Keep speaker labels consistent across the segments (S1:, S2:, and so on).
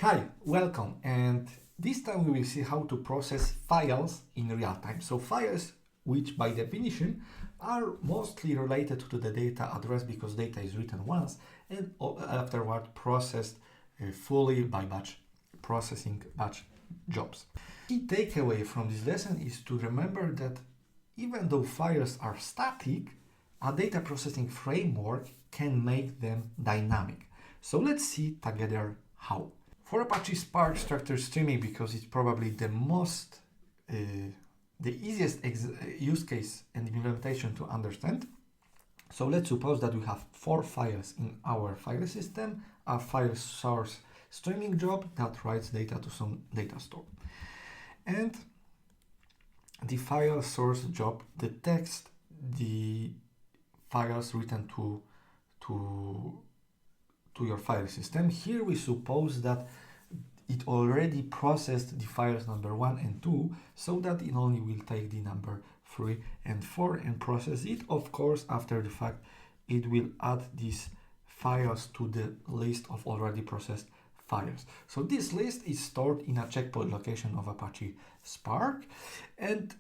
S1: Hi, welcome, and this time we will see how to process files in real time. So files, which by definition are mostly related to the data address because data is written once and afterward processed fully by batch processing batch jobs. Key takeaway from this lesson is to remember that even though files are static, a data processing framework can make them dynamic. So let's see together how. For Apache Spark structured streaming, because it's probably the easiest use case and implementation to understand. So let's suppose that we have 4 files in our file system, a file source streaming job that writes data to some data store. And the file source job detects the files written to your file system. Here we suppose that it already processed the files number 1 and 2, so that it only will take the number 3 and 4 and process it. Of course, after the fact, it will add these files to the list of already processed files. So this list is stored in a checkpoint location of Apache Spark, and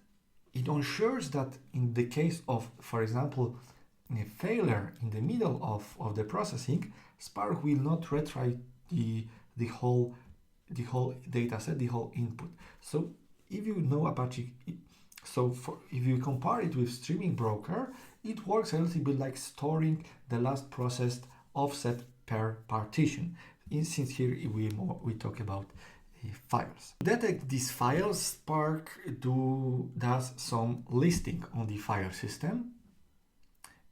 S1: it ensures that in the case of, for example, a failure in the middle of the processing, Spark will not retry the whole data set, the whole input. So if you know Apache, if you compare it with streaming broker, it works a little bit like storing the last processed offset per partition. Since here we talk about files. To detect these files, Spark does some listing on the file system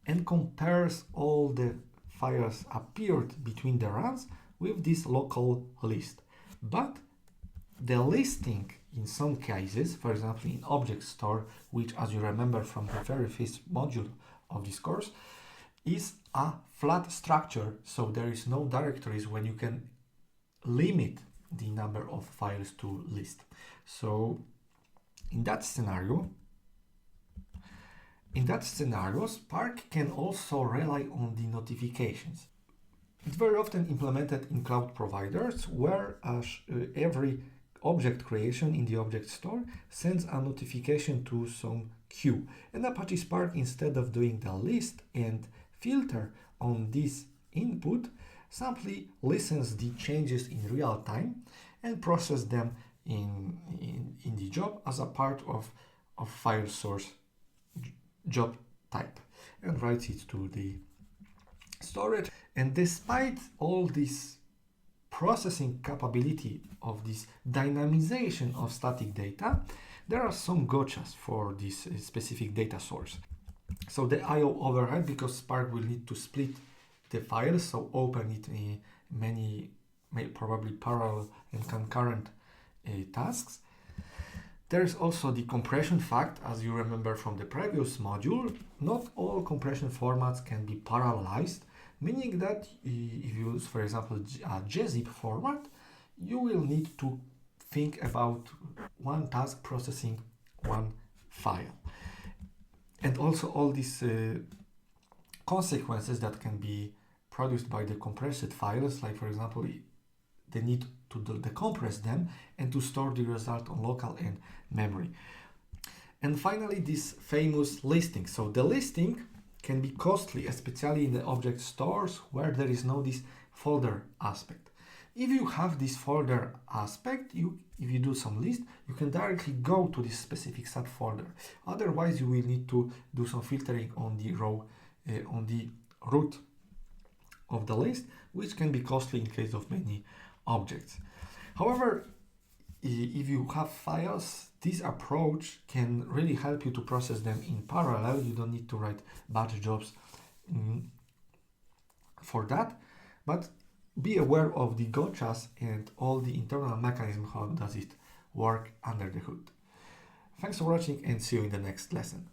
S1: and compares all the files appeared between the runs with this local list. But the listing in some cases, for example in object store, which as you remember from the very first module of this course, is a flat structure, so there is no directories when you can limit the number of files to list. So in that scenario, Spark can also rely on the notifications. It's very often implemented in cloud providers, where every object creation in the object store sends a notification to some queue. And Apache Spark, instead of doing the list and filter on this input, simply listens the changes in real time and process them in the job as a part of file source job type and writes it to the storage. And despite all this processing capability of this dynamization of static data, there are some gotchas for this specific data source. So the I/O overhead, because Spark will need to split the files, so open it in many, probably parallel and concurrent tasks. There is also the compression fact, as you remember from the previous module. Not all compression formats can be parallelized, meaning that if you use, for example, a gzip format, you will need to think about one task processing one file. And also all these consequences that can be produced by the compressed files, like for example, the need to decompress them and to store the result on local and memory. And finally, this famous listing. So the listing can be costly, especially in the object stores where there is no this folder aspect. If you have this folder aspect, if you do some list, you can directly go to this specific subfolder. Otherwise, you will need to do some filtering on the row, on the root of the list, which can be costly in case of many objects. However, if you have files, this approach can really help you to process them in parallel. You don't need to write batch jobs for that, but be aware of the gotchas and all the internal mechanism, how does it work under the hood. Thanks for watching and see you in the next lesson.